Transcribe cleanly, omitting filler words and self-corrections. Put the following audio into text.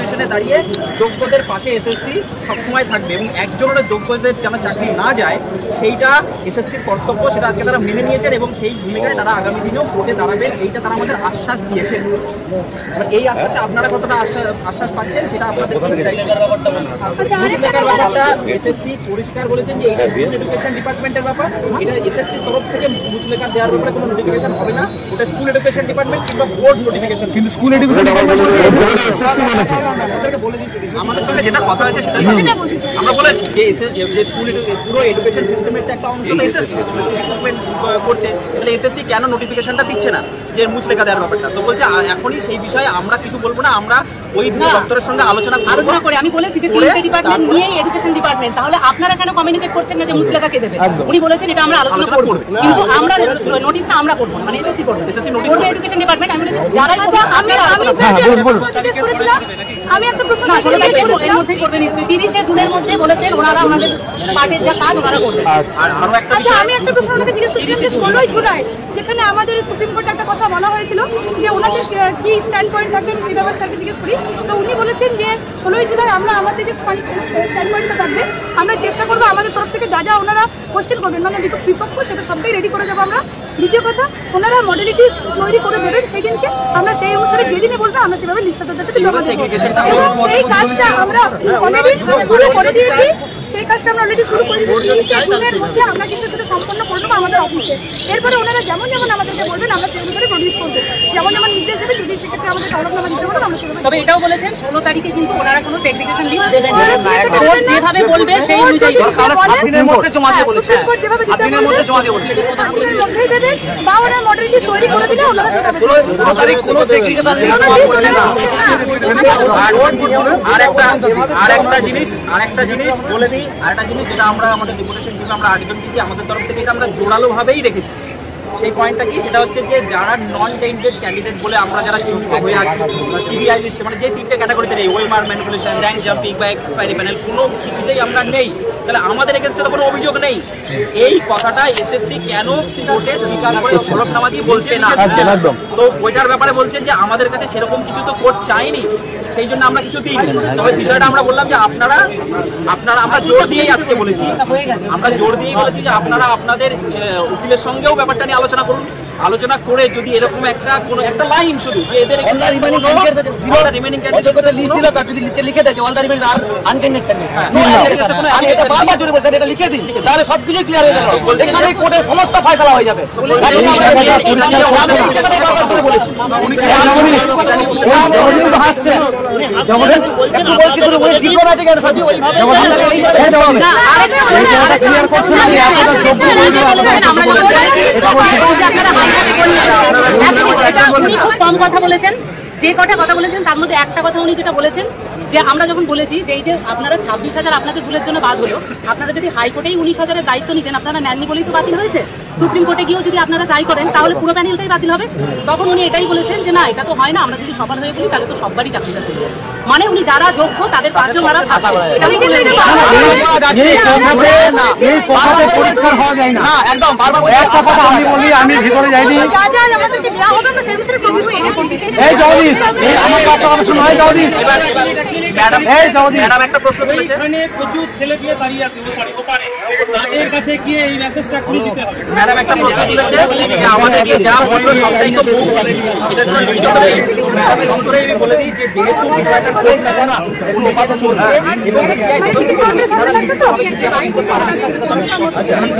সিচুয়েশনে দাঁড়িয়ে যোগ্যদের পাশে এসএসসি সবসময় থাকবে এবং একজনের যোগ্যদের যেন চাকরি না যায় সেইটা এসএসসির কর্তব্য, সেটা আজকে তারা মেনে নিয়েছেন এবং সেই ভূমিকায় তারা আগামী দিনেও কোর্টে দাঁড়াবেন, এইটা তারা আমাদের আশ্বাস দিয়েছেন। এই আশ্বাসে আপনারা কতটা আশ্বাস পাচ্ছেন সেটা আপনাদের ব্যাপারটা এসএসসি পরিষ্কার বলেছেন যে এটা স্কুল এডুকেশন ডিপার্টমেন্টের ব্যাপার, এটা এসএসসির তরফ থেকে মুচলেখা দেওয়ার ব্যাপারে কোনো নোটিফিকেশন হবে না, ওটা স্কুল এডুকেশন ডিপার্টমেন্ট কিংবা বোর্ড নোটিফিকেশন। কিন্তু স্কুল এডুকেশন ডিপার্টমেন্ট আমাদের সঙ্গে যেটা কথা হয়েছে সেটা আমরা বলেছি যে স্কুল পুরো এডুকেশন সিস্টেমের একটা অংশ এসএসসি রিক্রুটমেন্ট করছে, তাহলে এসএসসি কেন নোটিফিকেশনটা দিচ্ছে না যে মুচলেখা দেওয়ার ব্যাপারটা? তো বলছে এখনই সেই বিষয়ে আমরা কিছু বলবো না, আমরা ওই দপ্তরের সঙ্গে আলোচনা করে আমি বলেছি যে তিনটে ডিপার্টমেন্ট নিয়ে এডুকেশন ডিপার্টমেন্ট, তাহলে আপনারা কেন কমিউনিকেট করছেন না যে মুচলেখা কে দেবে? উনি বলেছেন এটা আমরা আলোচনা করব, কিন্তু আমরা নোটিশটা আমরা করব না, মানে এসএসসি করবে, এসএসসি নোটিশ করবে এডুকেশন ডিপার্টমেন্ট। আমি বলেছি যারা আমি একটা প্রশ্ন না 16 তারিখের মধ্যেই করবে নিশ্চয়ই, 30 জুনের মধ্যে বলেছেন ওনারা ওনাদের পার্টির যা কাজ ওনারা করবে। আর আরো একটা বিষয় আমি একটা প্রশ্ন আপনাকে জিজ্ঞেস করতে চাই, 16 জুলাই যেখানে আমাদের সুপ্রিম কোর্টে একটা কথা বলা হয়েছিল যে ওনাদের কি স্ট্যান্ড পয়েন্ট থাকবে সেটা আমি স্যারকে জিজ্ঞেস করি, তো উনি বলেছেন যে 16 জুলাই আমরা আমাদের যে স্ট্যান্ড পয়েন্টটা থাকবে আমরা চেষ্টা করবো আমাদের তরফ থেকে যা যা ওনারা কোশ্চেন করবেন মানে বিপক্ষ সেটা সবটাই রেডি করে যাবো আমরা। দ্বিতীয় কথা ওনারা মডেলিটিস তৈরি করে দেবেন সেদিনকে, আমরা সেই অনুসারে যেদিনে বলবো আমরা সেভাবে লিস্টটা জমা দেবো এবং সেই কাজটা আমরা অলরেডি শুরু করে দিয়েছি, সেই কাজটা আমরা অলরেডি শুরু করে দিয়েছি, সেই দিনের মধ্যে আমরা কিন্তু সেটা সম্পন্ন করে দেবো আমাদের অফিসে। এরপরে ওনারা যেমন যেমন আমাদেরকে বলবেন আমরা সেই অনুসারে প্রডিউস করবো, যেমন যেমন নির্দেশ দেবে, যদি সেক্ষেত্রে আমাদের তলবনামা দিতে বলবেন আমরা সেভাবে। তবে এটাও বলেছেন 16 তারিখে কিন্তু ওনারা কোনো সেগ্রিগেশন লিস্ট দেবেন না, যেভাবে বলবে সেই অনুযায়ী 7 দিনের মধ্যে জমা দিয়ে বলেছে, 7 দিনের মধ্যে জমা দিয়ে বলেছে, 7 দিনের মধ্যেই দেবেন বা ওরা মডেলিটি তৈরি করে দিলে ওনারা 16 তারিখ কোনো সেগ্রিগেশন লিস্ট করবে না। আরেকটা জিনিস বলে দিই, আরেকটা জিনিস যেটা আমরা আমাদের ডেপুটেশন টিমে আমরা আর্টিকেল দিচ্ছি আমাদের তরফ থেকে এটা আমরা জোরালোভাবেই রেখেছি। সেই পয়েন্টটা কি, সেটা হচ্ছে যে যারা নন টেন্ডেড ক্যান্ডিডেট বলে আমরা যারা চিহ্নিত হয়ে আছি সিবিআই লিস্টে, মানে যে তিনটে ক্যাটাগরিতে নেই, ওয়েমার, ম্যানিপুলেশন, র্যাঙ্ক জাম্পিং বা এক্সপায়ারি প্যানেল, কোনো কিছুতেই আমরা নেই, তাহলে আমাদের এগেইনস্টে কোনো অভিযোগ নেই। এই কথাটা এসএসসি কেন কোর্টে স্বীকার করে হলফনামা দিয়ে বলছে না, তো ওইটার ব্যাপারে বলছেন যে আমাদের কাছে সেরকম কিছু তো কোর্ট চাইনি, সেই জন্য আমরা কিছু দিই। তবে বিষয়টা আমরা বললাম যে আপনারা আমরা জোর দিয়েই আজকে বলেছি, আমরা জোর দিয়েই বলেছি যে আপনারা আপনাদের উকিলের সঙ্গেও ব্যাপারটা নিয়ে আলোচনা করুন, আলোচনা করে যদি এরকম একটা লাইন শুধু যে এদের রিমেনিং ক্যান্ডিডেট লিস্ট দিল তার যদি নিচে লিখে দেয় অল দ্য রিমেনিং আর আনটেন্ডেড ক্যান্ডিডেট, আমি এটা বারবার জোরে বলছি এটা লিখে দিন, তাহলে সবকিছু ক্লিয়ার হয়ে গেল, এখানে কোর্টের সমস্ত ফয়সালা হয়ে যাবে। কম কথা বলেছেন, যে কটা কথা বলেছেন তার মধ্যে একটা কথা উনি যেটা বলেছেন যে আমরা যখন বলেছি যে এই যে আপনারা 26,000 আপনাদের ভুলের জন্য বাদ হলো, আপনারা যদি হাইকোর্টেই 19,000-এর দায়িত্ব নিতেন, আপনারা নেননি বলেই তো বাতিল হয়েছে, সুপ্রিম কোর্টে গিয়েও যদি আপনারা ট্রাই করেন তাহলে পুরো প্যানেলটাই বাতিল হবে। তখন উনি এটাই বলেছেন যে না এটা তো হয় না, আমরা যদি সবার হয়ে বলি তাহলে তো সববারই চাকরিটা চলবে, মানে উনি যারা যোগ্য তাদের পাশে ওনারা থাকবে। আমি ভিতরে যাইনি, একটা প্রশ্ন করেছে, প্রচুর ছেলে পেলে দাঁড়িয়ে আছে তাদের কাছে গিয়ে এই মেসেজটা করে দিতে হবে। ম্যাডাম একটা প্রশ্ন তুলেছে যে আমাদেরকে যা বললো সবটাই তো মুখ বলে, এটা জন্য বলে দিই যে যেহেতু বিষয়টা কোর্ট ম্যাটার না কোনো কথা চলবে এবং